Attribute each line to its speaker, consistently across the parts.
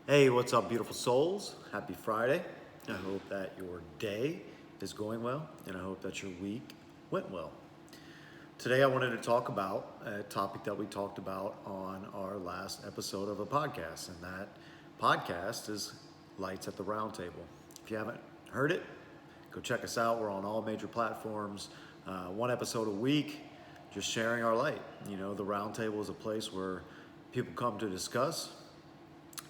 Speaker 1: Hey, what's up, beautiful souls? Happy Friday. I hope that your day is going well, and I hope that your week went well. Today, I wanted to talk about a topic that we talked about on our last episode of a podcast, and that podcast is Lights at the Round Table. If you haven't heard it, go check us out. We're on all major platforms, one episode a week, just sharing our light. The round table is a place where people come to discuss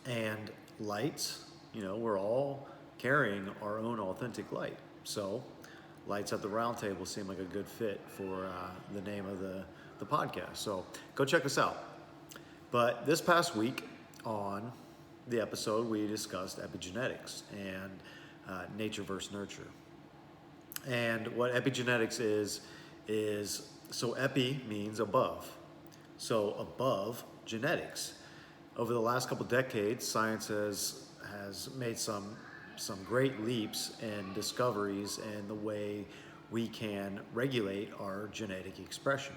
Speaker 1: and lights, we're all carrying our own authentic light. So, lights at the round table seem like a good fit for the name of the podcast. So, go check us out. But this past week on the episode, we discussed epigenetics and nature versus nurture. And what epigenetics is so epi means above. So, above genetics. Over the last couple decades, science has made some great leaps and discoveries in the way we can regulate our genetic expression,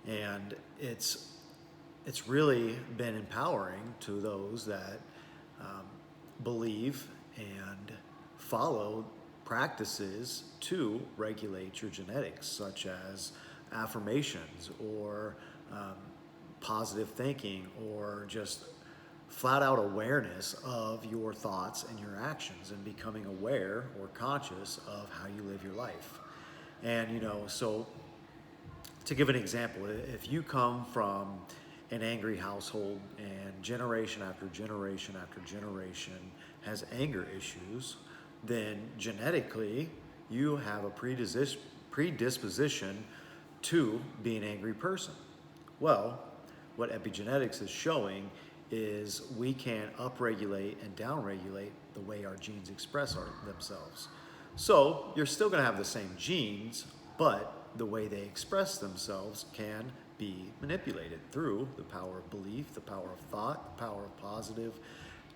Speaker 1: and it's really been empowering to those that believe and follow practices to regulate your genetics, such as affirmations or positive thinking, or just flat out awareness of your thoughts and your actions and becoming aware or conscious of how you live your life. And so to give an example, if you come from an angry household and generation after generation after generation has anger issues, then genetically you have a predisposition to be an angry person. Well, what epigenetics is showing is we can upregulate and downregulate the way our genes express themselves. So you're still going to have the same genes, but the way they express themselves can be manipulated through the power of belief, the power of thought, the power of positive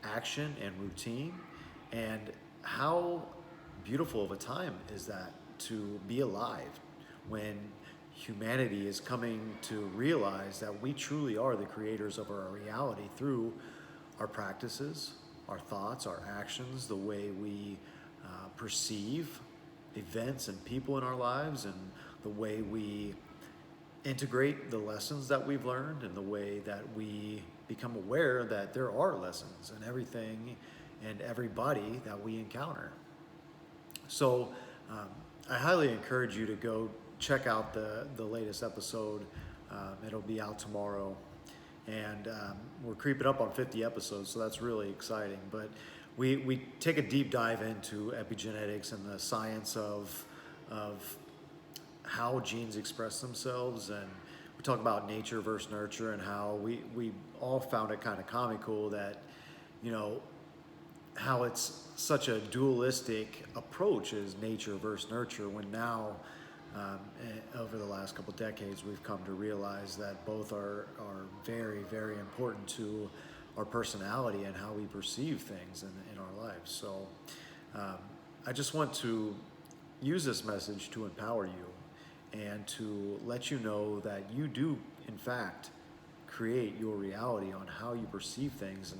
Speaker 1: action and routine. And how beautiful of a time is that to be alive when humanity is coming to realize that we truly are the creators of our reality through our practices, our thoughts, our actions, the way we perceive events and people in our lives, and the way we integrate the lessons that we've learned, and the way that we become aware that there are lessons in everything and everybody that we encounter. So I highly encourage you to go check out the latest episode. It'll be out tomorrow. And we're creeping up on 50 episodes, so that's really exciting. But we take a deep dive into epigenetics and the science of how genes express themselves. And we talk about nature versus nurture, and how we all found it kind of comical that, how it's such a dualistic approach as nature versus nurture, when now over the last couple decades we've come to realize that both are very, very important to our personality and how we perceive things in our lives. So I just want to use this message to empower you and to let you know that you do in fact create your reality on how you perceive things,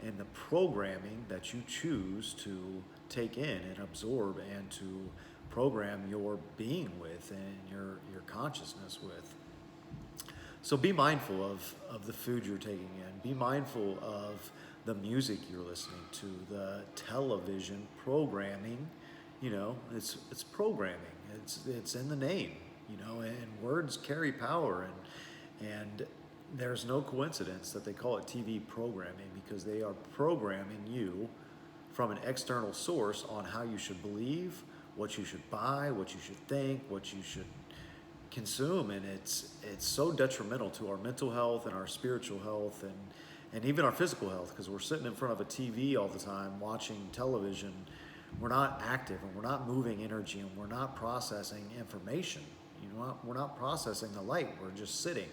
Speaker 1: and the programming that you choose to take in and absorb, and to program your being with and your consciousness with. So be mindful of the food you're taking in. Be mindful of the music you're listening to, the television programming. It's programming. It's in the name. And words carry power, and there's no coincidence that they call it TV programming, because they are programming you from an external source on how you should believe, what you should buy, what you should think, what you should consume. And it's so detrimental to our mental health and our spiritual health, and even our physical health, because we're sitting in front of a TV all the time watching television. We're not active, and we're not moving energy, and we're not processing information. We're not processing the light. We're just sitting.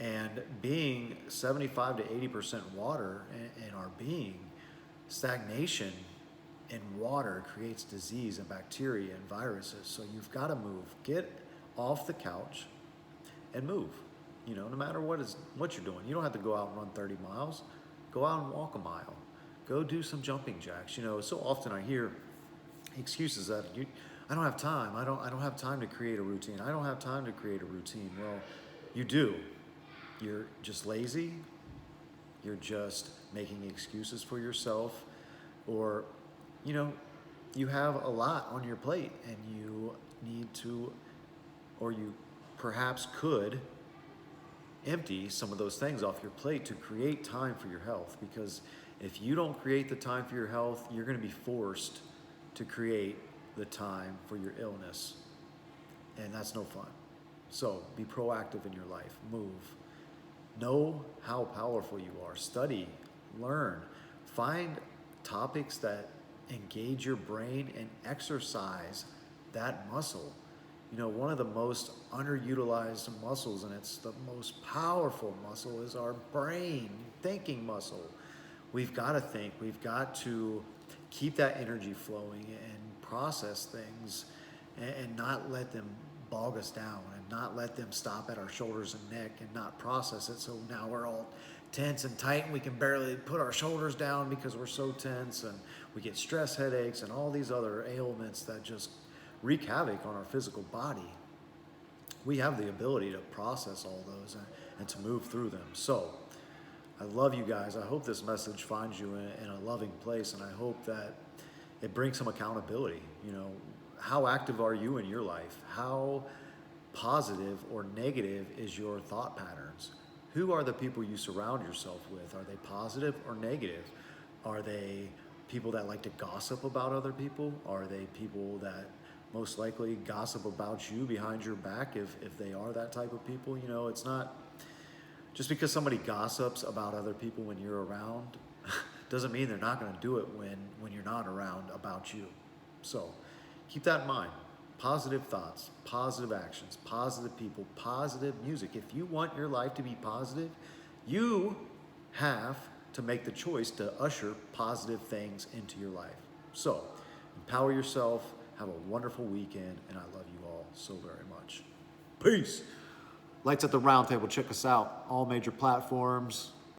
Speaker 1: And being 75 to 80% water in our being, stagnation in water creates disease and bacteria and viruses. So you've got to move. Get off the couch and move. No matter what you're doing. You don't have to go out and run 30 miles. Go out and walk a mile. Go do some jumping jacks. You know, so often I hear excuses that I don't have time. I don't have time to create a routine. I don't have time to create a routine. Well, you do. You're just lazy. You're just making excuses for yourself, or, you know, you have a lot on your plate and you need to, or you perhaps could empty some of those things off your plate to create time for your health. Because if you don't create the time for your health, you're going to be forced to create the time for your illness. And that's no fun. So be proactive in your life. Move. Know how powerful you are. Study, learn, find topics that engage your brain and exercise that muscle. You know, one of the most underutilized muscles, and it's the most powerful muscle, is our brain, thinking muscle. We've got to think. We've got to keep that energy flowing and process things, and not let them bog us down, and not let them stop at our shoulders and neck and not process it. So now we're all tense and tight and we can barely put our shoulders down because we're so tense, and we get stress headaches and all these other ailments that just wreak havoc on our physical body. We have the ability to process all those and to move through them. So I love you guys. I hope this message finds you in a loving place, and I hope that it brings some accountability. You know, how active are you in your life? How positive or negative is your thought patterns? Who are the people you surround yourself with? Are they positive or negative? Are they people that like to gossip about other people? Are they people that most likely gossip about you behind your back, if they are that type of people? You know, it's not just because somebody gossips about other people when you're around doesn't mean they're not going to do it when you're not around about you. So keep that in mind. Positive thoughts, positive actions, positive people, positive music. If you want your life to be positive, you have to make the choice to usher positive things into your life. So empower yourself. Have a wonderful weekend, and I love you all so very much. Peace. Lights at the Round Table. Check us out. All major platforms.